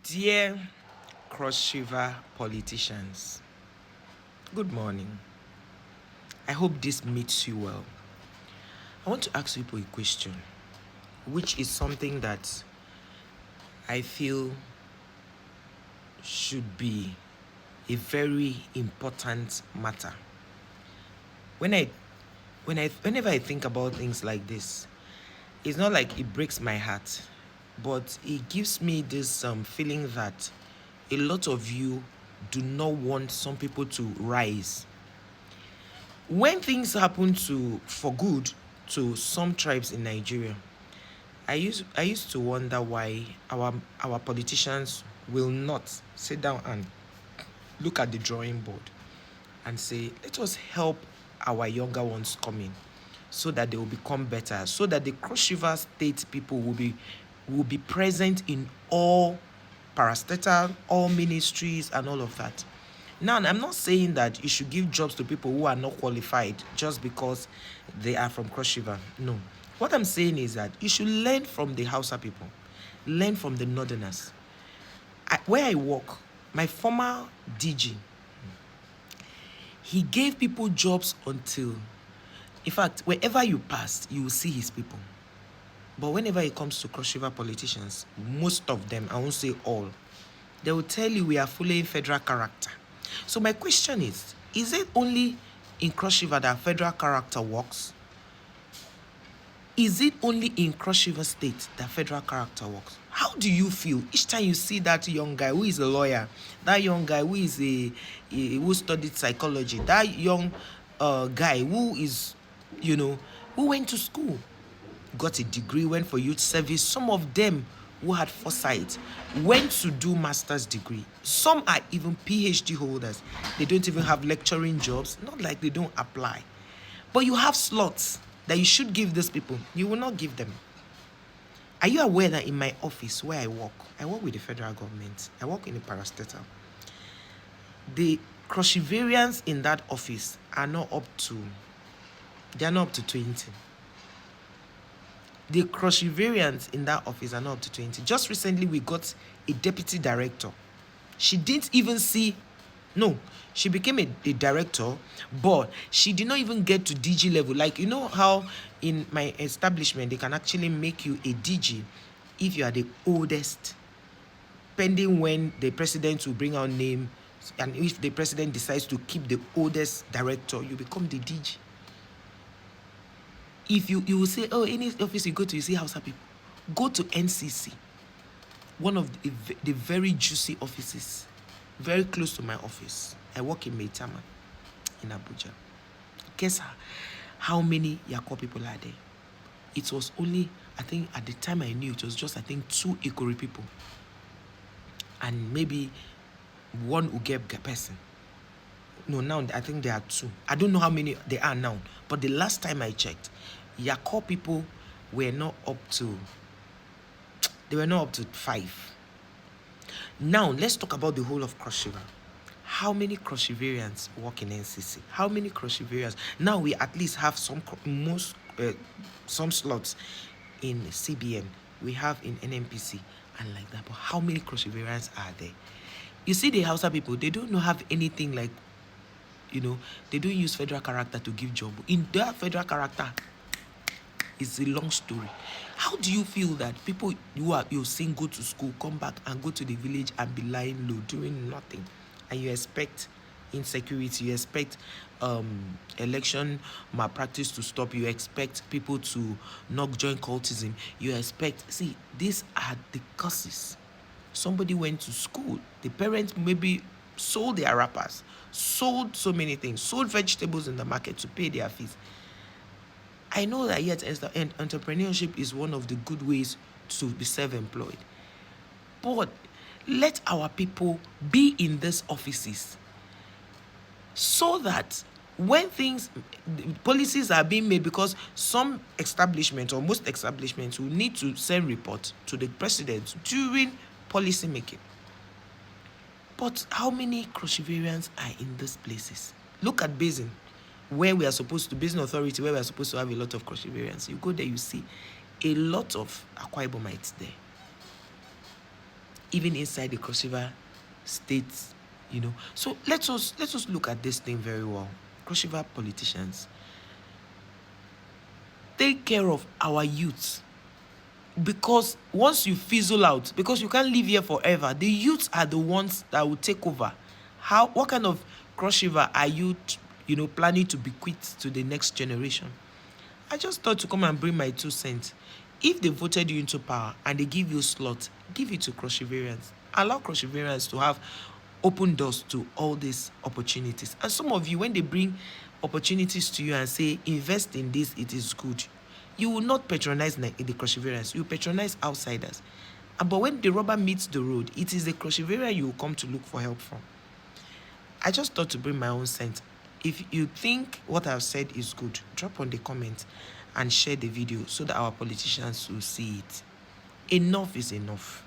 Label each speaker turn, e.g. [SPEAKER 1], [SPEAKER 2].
[SPEAKER 1] Dear Cross River politicians, good morning. I hope this meets you well. I want to ask people a question, which is something that I feel should be a very important matter. Whenever I think about things like this, it's not like it breaks my heart, but it gives me this feeling that a lot of you do not want some people to rise. When things happen for good to some tribes in Nigeria, I used to wonder why our politicians will not sit down and look at the drawing board and say, let us help our younger ones come in so that they will become better, so that the Cross River State people will be present in all parastatal, all ministries, and all of that. Now, I'm not saying that you should give jobs to people who are not qualified just because they are from Cross River. No. What I'm saying is that you should learn from the Hausa people, learn from the Northerners. Where I work, my former DG, he gave people jobs until, in fact, wherever you passed, you will see his people. But whenever it comes to Cross River politicians, most of them, I won't say all, they will tell you we are following federal character. So my question is it only in Cross River that federal character works? Is it only in Cross River State that federal character works? How do you feel each time you see that young guy who is a lawyer, that young guy who is who studied psychology, that young guy who is, who went to school, got a degree, went for youth service. Some of them who had foresight went to do master's degree. Some are even PhD holders. They don't even have lecturing jobs. Not like they don't apply. But you have slots that you should give these people. You will not give them. Are you aware that in my office where I work with the federal government. I work in a parastatal. The Cross Riverians in that office are not up to 20. The Cross Riverians in that office are not up to 20. Just recently, we got a deputy director. She didn't even see, no, she became a director, but she did not even get to DG level. Like, you know how in my establishment, they can actually make you a DG if you are the oldest, pending when the president will bring out name, and if the president decides to keep the oldest director, you become the DG. If you will say, oh, any office you go to, you see Hausa people. Go to NCC, one of the very juicy offices, very close to my office. I work in Maitama, in Abuja. Guess how many Yako people are there? It was only, I think at the time I knew, it was just, I think, 2 Ikori people. And maybe 1 Ugeb person. No, now I think there are 2. I don't know how many there are now. But the last time I checked, Yako people were not up to 5. Now, let's talk about the whole of Cross River. How many Cross Riverians work in NCC? How many Cross Riverians? Now we at least have some slots in CBN. We have in NMPC and like that. But how many Cross Riverians are there? You see, the Hausa people, they don't have anything like, they don't use federal character to give job. In their federal character, it's a long story. How do you feel that people you're seeing go to school, come back and go to the village and be lying low, doing nothing, and you expect insecurity, you expect election malpractice to stop, you expect people to not join cultism, you expect, see, these are the causes. Somebody went to school, the parents maybe sold their wrappers, sold so many things, sold vegetables in the market to pay their fees. I know that yet entrepreneurship is one of the good ways to be self-employed. But let our people be in these offices so that when policies are being made, because some establishments or most establishments will need to send reports to the president during policy making. But how many Cross Riverians are in these places? Look at Basin, where we are supposed to, Basin Authority, where we are supposed to have a lot of Cross Riverians. You go there, you see a lot of Akwa Ibomites there. even inside the crossover states, So let us look at this thing very well. Crossover politicians, take care of our youth, because once you fizzle out, because you can't live here forever, the youth are the ones that will take over. What kind of crossover are you planning to bequeath to the next generation? I just thought to come and bring my 2 cents. If they voted you into power and they give you a slot, give it to crossoverians. Allow crossoverians to have open doors to all these opportunities. And some of you, when they bring opportunities to you and say, invest in this, it is good, you will not patronize the crossoverians. You patronize outsiders. But when the rubber meets the road, it is the crossoverian you will come to look for help from. I just thought to bring my own sense. If you think what I've said is good, drop on the comment and share the video so that our politicians will see it. Enough is enough.